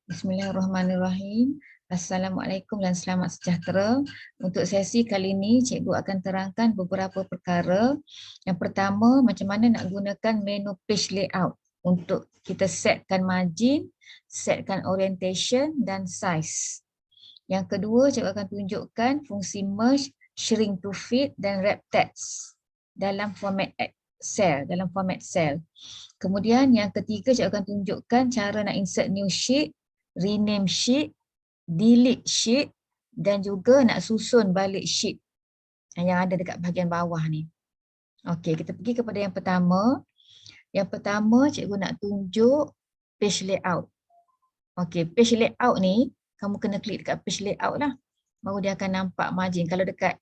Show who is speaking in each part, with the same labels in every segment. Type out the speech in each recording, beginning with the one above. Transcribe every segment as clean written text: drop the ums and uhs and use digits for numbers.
Speaker 1: Bismillahirrahmanirrahim. Assalamualaikum dan selamat sejahtera. Untuk sesi kali ini, cikgu akan terangkan beberapa perkara. Yang pertama, macam mana nak gunakan menu page layout untuk kita setkan margin, setkan orientation dan size. Yang kedua, cikgu akan tunjukkan fungsi merge, shrink to fit dan wrap text dalam format cell. Kemudian yang ketiga, cikgu akan tunjukkan cara nak insert new sheet, rename sheet, delete sheet dan juga nak susun balik sheet yang ada dekat bahagian bawah ni. Okey, kita pergi kepada yang pertama. Yang pertama, cikgu nak tunjuk page layout. Okey, page layout ni, kamu kena klik dekat page layout lah. Baru dia akan nampak margin. Kalau dekat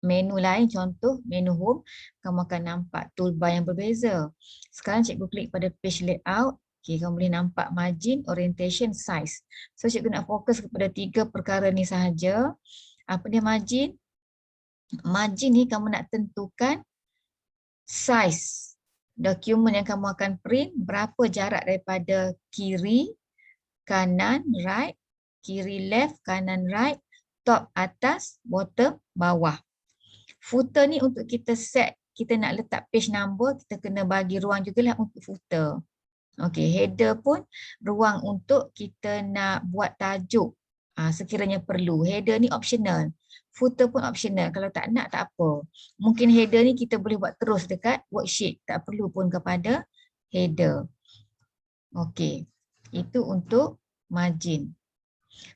Speaker 1: menu lain, contoh menu home, kamu akan nampak toolbar yang berbeza. Sekarang cikgu klik pada page layout. Okay, kamu boleh nampak margin, orientation, size. So cikgu nak fokus kepada 3 perkara ni sahaja. Apa dia margin? Margin ni kamu nak tentukan size dokumen yang kamu akan print, berapa jarak daripada kiri, kanan, right, kiri, left, kanan, right, top, atas, bottom, bawah. Footer ni untuk kita set, kita nak letak page number, kita kena bagi ruang jugalah untuk footer. Okey, header pun ruang untuk kita nak buat tajuk sekiranya perlu. Header ni optional. Footer pun optional. Kalau tak nak, tak apa. Mungkin header ni kita boleh buat terus dekat worksheet. Tak perlu pun kepada header. Okey, itu untuk margin.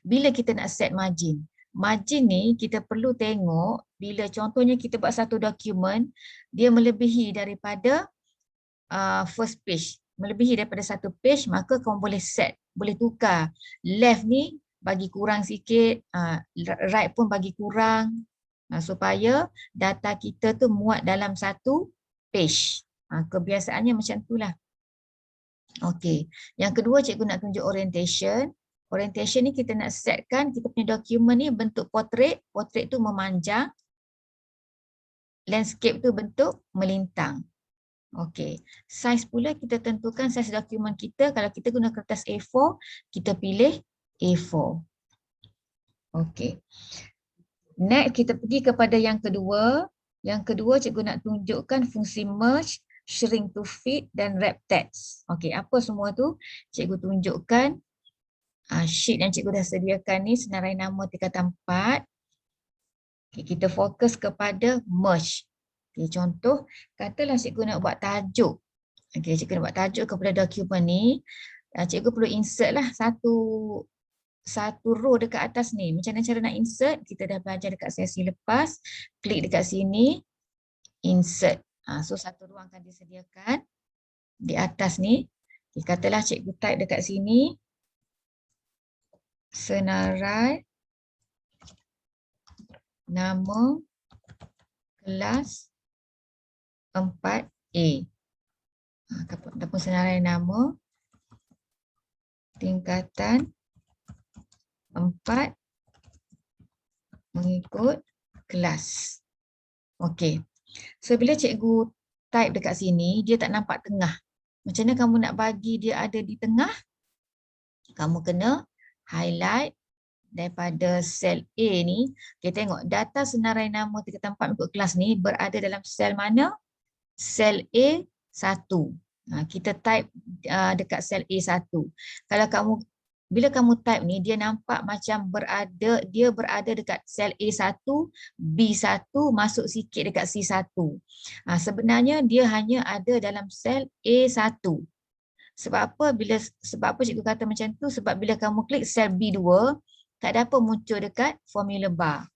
Speaker 1: Bila kita nak set margin? Margin ni kita perlu tengok bila contohnya kita buat satu dokumen, dia melebihi daripada first page. Melebihi daripada satu page, maka kamu boleh set, boleh tukar. Left ni bagi kurang sikit, right pun bagi kurang, supaya data kita tu muat dalam satu page. Kebiasaannya macam itulah. Okey, yang kedua cikgu nak tunjuk orientation. Orientation ni kita nak setkan kita punya dokumen ni bentuk portrait. Portrait tu memanjang. Landscape tu bentuk melintang. Okey, size pula kita tentukan size dokumen kita. Kalau kita guna kertas A4, kita pilih A4. Okey. Next kita pergi kepada yang kedua. Yang kedua cikgu nak tunjukkan fungsi merge, shrink to fit dan wrap text. Okey, apa semua tu? Cikgu tunjukkan sheet yang cikgu dah sediakan ni, senarai nama tingkatan 4. Okay, kita fokus kepada merge. Okay, contoh, katalah cikgu nak buat tajuk. Okay, cikgu nak buat tajuk kepada dokumen ni. Cikgu perlu insert lah satu row dekat atas ni. Macam mana cara nak insert? Kita dah belajar dekat sesi lepas. Klik dekat sini, insert. So satu ruang akan disediakan di atas ni. Okay, katalah cikgu type dekat sini. Senarai nama kelas 4A. Ataupun senarai nama tingkatan 4 mengikut kelas. Okey. So bila cikgu type dekat sini, dia tak nampak tengah. Macam mana kamu nak bagi dia ada di tengah? Kamu kena highlight daripada sel A ni. Kita tengok data senarai nama tingkatan 4 mengikut kelas ni berada dalam sel mana? Sel A1. Kita type dekat sel A1. Kalau bila kamu type ni, dia nampak macam dia berada dekat sel A1, B1, masuk sikit dekat C1. Sebenarnya dia hanya ada dalam sel A1. Sebab apa cikgu kata macam tu? Sebab bila kamu klik sel B2, tak ada apa muncul dekat formula bar.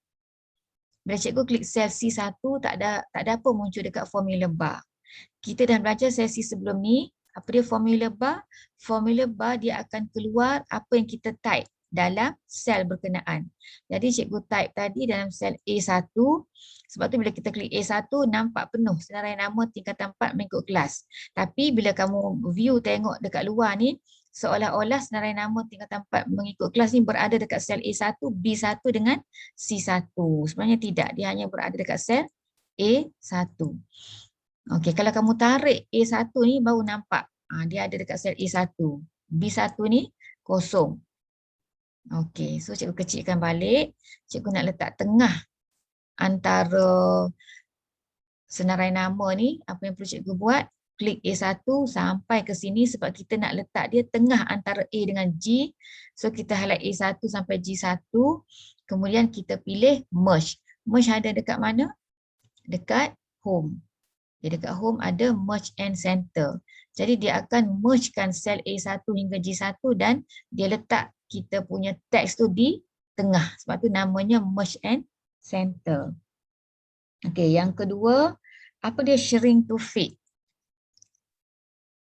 Speaker 1: Bila cikgu klik sel C1, tak ada apa muncul dekat formula bar. Kita dah belajar sesi sebelum ni, apa dia formula bar? Formula bar dia akan keluar apa yang kita type dalam sel berkenaan. Jadi cikgu type tadi dalam sel A1, sebab tu bila kita klik A1 nampak penuh senarai nama tingkatan 4 mengikut kelas. Tapi bila kamu view tengok dekat luar ni, seolah-olah senarai nama tingkatan 4 mengikut kelas ni berada dekat sel A1, B1 dengan C1. Sebenarnya tidak, dia hanya berada dekat sel A1. Okey, kalau kamu tarik A1 ni baru nampak dia ada dekat sel A1. B1 ni kosong. Okey, so cikgu kecilkan balik. Cikgu nak letak tengah antara senarai nama ni. Apa yang perlu cikgu buat? Klik A1 sampai ke sini sebab kita nak letak dia tengah antara A dengan G. So kita highlight A1 sampai G1. Kemudian kita pilih merge. Merge ada dekat mana? Dekat home. Jadi dekat home ada merge and center. Jadi dia akan mergekan sel A1 hingga G1 dan dia letak kita punya teks tu di tengah. Sebab tu namanya merge and center. Okey, yang kedua, apa dia shrink to fit?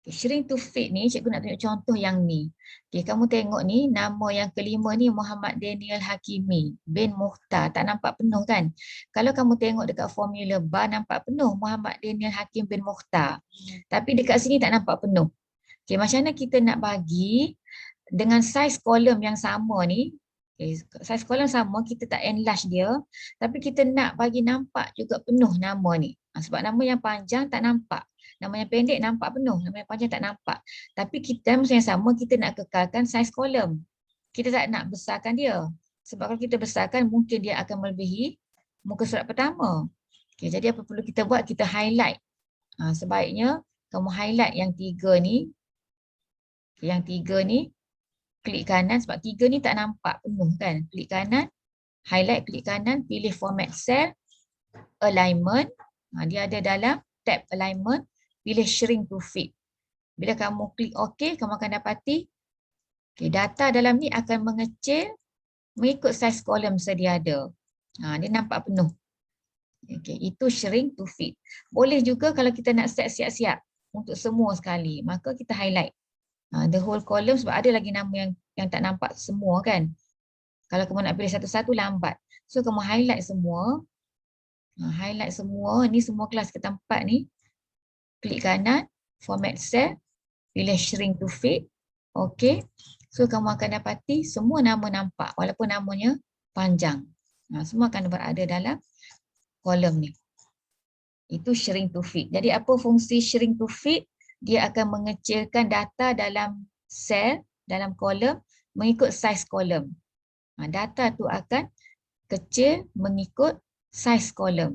Speaker 1: Okay, shrink to fit ni cikgu nak tunjuk contoh yang ni. Okey, kamu tengok ni nama yang kelima ni Muhammad Daniel Hakimi bin Mukhtar. Tak nampak penuh kan? Kalau kamu tengok dekat formula bar nampak penuh Muhammad Daniel Hakim bin Mukhtar. Tapi dekat sini tak nampak penuh. Okey, macam mana kita nak bagi dengan saiz kolom yang sama ni? Okay, saiz kolom sama, kita tak enlarge dia. Tapi kita nak bagi nampak juga penuh nama ni. Sebab nama yang panjang tak nampak. Nama yang pendek nampak penuh, nama yang panjang tak nampak. Tapi kita masa yang sama kita nak kekalkan saiz kolom. Kita tak nak besarkan dia. Sebab kalau kita besarkan mungkin dia akan melebihi muka surat pertama. Okay, jadi apa perlu kita buat? Kita highlight. Sebaiknya kamu highlight yang tiga ni. Yang tiga ni klik kanan sebab tiga ni tak nampak penuh kan. Klik kanan, highlight, klik kanan, pilih format cell, alignment. Dia ada dalam tab alignment. Pilih shrink to fit. Bila kamu klik OK, kamu akan dapati data dalam ni akan mengecil mengikut saiz kolom sedia ada. Dia nampak penuh. Itu shrink to fit. Boleh juga kalau kita nak set siap-siap untuk semua sekali, maka kita highlight the whole column sebab ada lagi nama yang tak nampak semua kan. Kalau kamu nak pilih satu-satu lambat. So kamu highlight semua. Highlight semua. Ni semua kelas ke tempat ni. Klik kanan, format cell, pilih shrink to fit. Okey. So kamu akan dapati semua nama nampak walaupun namanya panjang. Semua akan berada dalam kolom ni. Itu shrink to fit. Jadi apa fungsi shrink to fit? Dia akan mengecilkan data dalam sel, dalam kolom mengikut saiz kolom. Data tu akan kecil mengikut saiz kolom.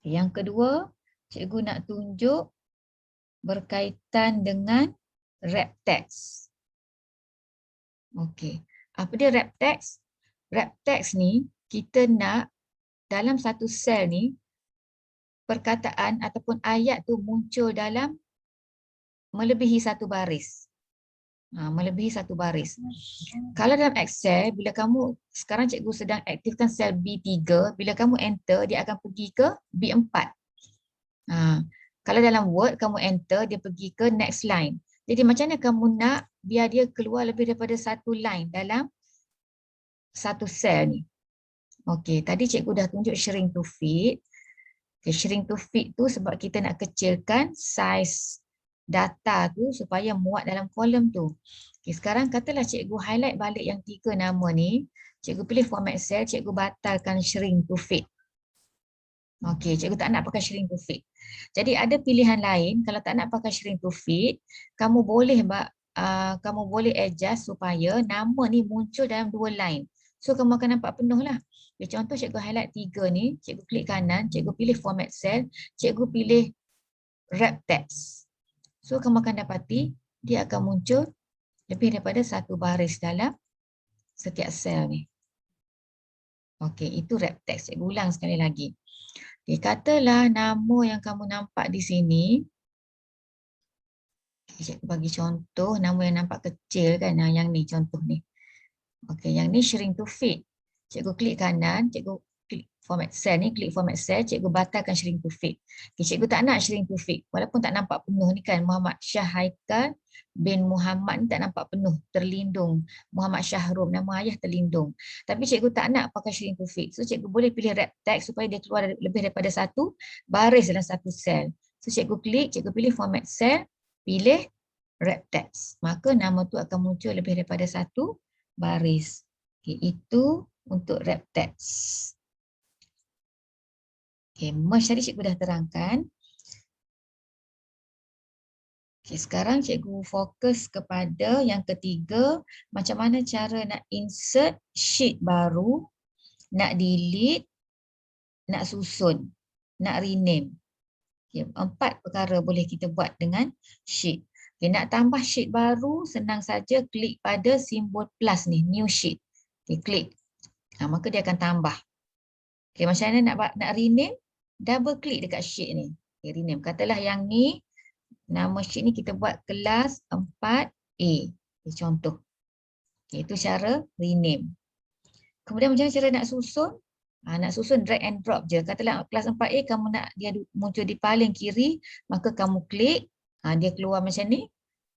Speaker 1: Yang kedua, cikgu nak tunjuk berkaitan dengan wrap text. Okey. Apa dia wrap text? Wrap text ni kita nak dalam satu sel ni perkataan ataupun ayat tu muncul dalam melebihi satu baris. Melebihi satu baris. Kalau dalam Excel, bila kamu, sekarang cikgu sedang aktifkan sel B3, bila kamu enter, dia akan pergi ke B4. Kalau dalam Word, kamu enter, dia pergi ke next line. Jadi macam mana kamu nak biar dia keluar lebih daripada satu line dalam satu sel ni? Okey, tadi cikgu dah tunjuk shrink to fit. Okay, shrink to fit tu sebab kita nak kecilkan saiz data tu supaya muat dalam kolom tu. Okay, sekarang katalah cikgu highlight balik yang tiga nama ni. Cikgu pilih format cell, cikgu batalkan shrink to fit. Okey, cikgu tak nak pakai shrink to fit. Jadi ada pilihan lain, kalau tak nak pakai shrink to fit, kamu boleh adjust supaya nama ni muncul dalam dua line. So kamu akan nampak penuh lah. Contoh cikgu highlight tiga ni, cikgu klik kanan, cikgu pilih format cell, cikgu pilih wrap text. So kamu akan dapati dia akan muncul lebih daripada satu baris dalam setiap sel ni. Okey, itu wrap text. Cikgu ulang sekali lagi. Okay, katalah nama yang kamu nampak di sini. Okay, cikgu bagi contoh nama yang nampak kecil kan. Yang ni contoh ni. Okey, yang ni shrink to fit. Cikgu klik kanan, cikgu klik format cell ni, klik format cell, cikgu batalkan shrink to fit. Okay, cikgu tak nak shrink to fit. Walaupun tak nampak penuh ni kan, Muhammad Syah Haikal bin Muhammad ni tak nampak penuh, terlindung. Muhammad Syahrum, nama ayah terlindung. Tapi cikgu tak nak pakai shrink to fit. So cikgu boleh pilih wrap text supaya dia keluar lebih daripada satu baris dalam satu sel. So cikgu klik, cikgu pilih format cell, pilih wrap text. Maka nama tu akan muncul lebih daripada satu baris. Okay, itu untuk wrap text. Okay, merge tadi cikgu dah terangkan. Okay, sekarang cikgu fokus kepada yang ketiga, macam mana cara nak insert sheet baru, nak delete, nak susun, nak rename. Okay, 4 perkara boleh kita buat dengan sheet. Okay, nak tambah sheet baru, senang saja klik pada simbol plus ni, new sheet. Okay, klik. Maka dia akan tambah. Okay, macam mana nak rename? Double klik dekat sheet ni. Okay, rename. Katalah yang ni, nama sheet ni kita buat kelas 4A. Okay, contoh. Okay, itu cara rename. Kemudian macam mana cara nak susun? Nak susun drag and drop je. Katalah kelas 4A kamu nak dia muncul di paling kiri, maka kamu klik, dia keluar macam ni,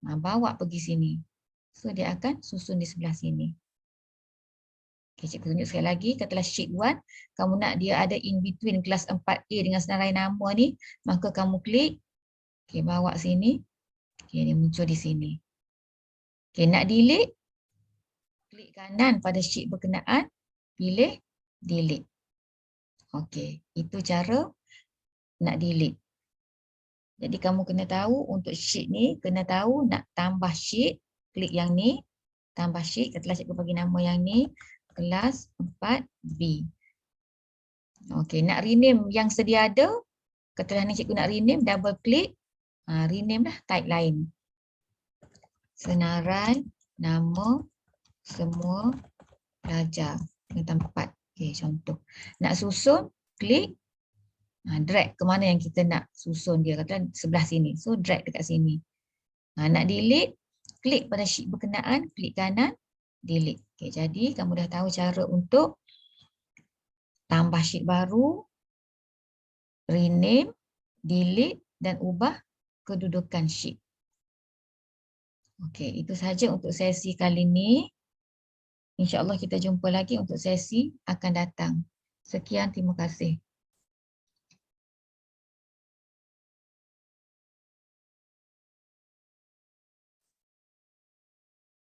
Speaker 1: bawa pergi sini. So dia akan susun di sebelah sini. Okay, cikgu tunjuk sekali lagi. Katalah sheet 1, kamu nak dia ada in between kelas 4A dengan senarai nama ni, maka kamu klik, okay, bawa sini, okay, dia muncul di sini. Okay, nak delete, klik kanan pada sheet berkenaan, pilih delete. Okey, itu cara nak delete. Jadi kamu kena tahu untuk sheet ni, kena tahu nak tambah sheet, klik yang ni, tambah sheet, katalah cikgu bagi nama yang ni, kelas 4B. Okey, nak rename yang sedia ada, katalah ni cikgu nak rename, double klik, rename lah, type lain. Senarai nama semua pelajar di tempat. Okey, contoh. Nak susun, klik, drag ke mana yang kita nak susun dia. Katalah sebelah sini. So, drag dekat sini. Nak delete, klik pada sheet berkenaan, klik kanan, delete. Okey, jadi kamu dah tahu cara untuk tambah sheet baru, rename, delete dan ubah kedudukan sheet. Okey, itu sahaja untuk sesi kali ini. InsyaAllah kita jumpa lagi untuk sesi akan datang. Sekian, terima kasih.